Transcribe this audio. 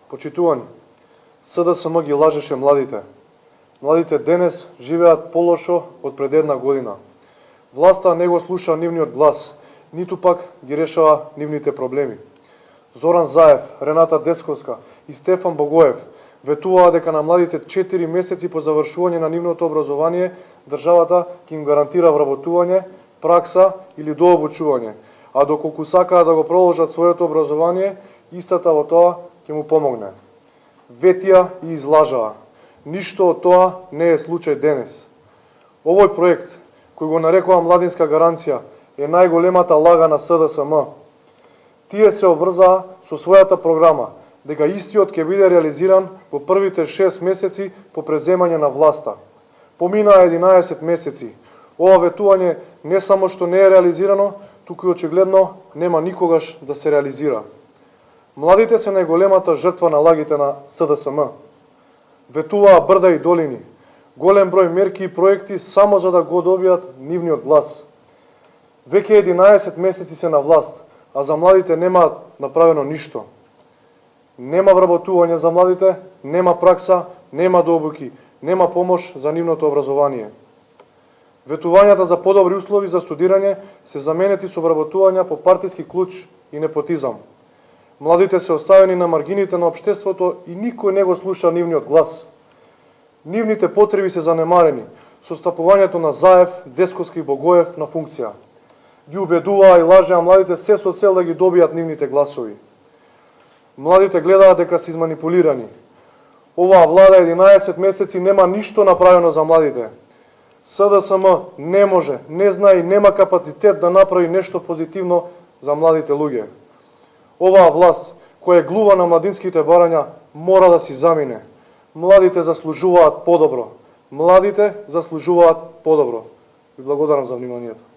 Почитувани, СДСМ ги лажеше младите. Младите денес живеат полошо од пред една година. Власта не го слуша нивниот глас, ниту пак ги решава нивните проблеми. Зоран Заев, Рената Десковска и Стефан Богоев ветуваа дека на младите 4 месеци по завршување на нивното образование државата ќе им гарантира вработување, пракса или дообучување, а доколку сакаат да го продолжат своето образование, истата во тоа ќе му помогне. Ветија и излажаа. Ништо од тоа не е случај денес. Овој проект, кој го нарекува младинска гаранција, е најголемата лага на СДСМ. Тие се обврзаа со својата програма дека истиот ќе биде реализиран во првите 6 месеци по преземање на власта. Поминаа 11 месеци. Ова ветување не само што не е реализирано, туку и очигледно нема никогаш да се реализира. Младите се најголемата жртва на лагите на СДСМ. Ветуваа брда и долини, голем број мерки и проекти само за да го добијат нивниот глас. Веќе 11 месеци се на власт, а за младите нема направено ништо. Нема вработување за младите, нема пракса, нема дообуки, нема помош за нивното образование. Ветувањата за подобри услови за студирање се заменети со вработувања по партиски клуч и непотизам. Младите се оставени на маргините на општеството и никој не го слуша нивниот глас. Нивните потреби се занемарени со стапувањето на Заев, Десковски и Богоев на функција. Ги убедуваа и лажеа младите се со цел да ги добијат нивните гласови. Младите гледаат дека се изманипулирани. Оваа влада 11 месеци нема ништо направено за младите. СДСМ не може, не знае и нема капацитет да направи нешто позитивно за младите луѓе. Оваа власт, која глува на младинските барања, мора да си замине. Младите заслужуваат подобро. Младите заслужуваат подобро. Ви благодарам за вниманието.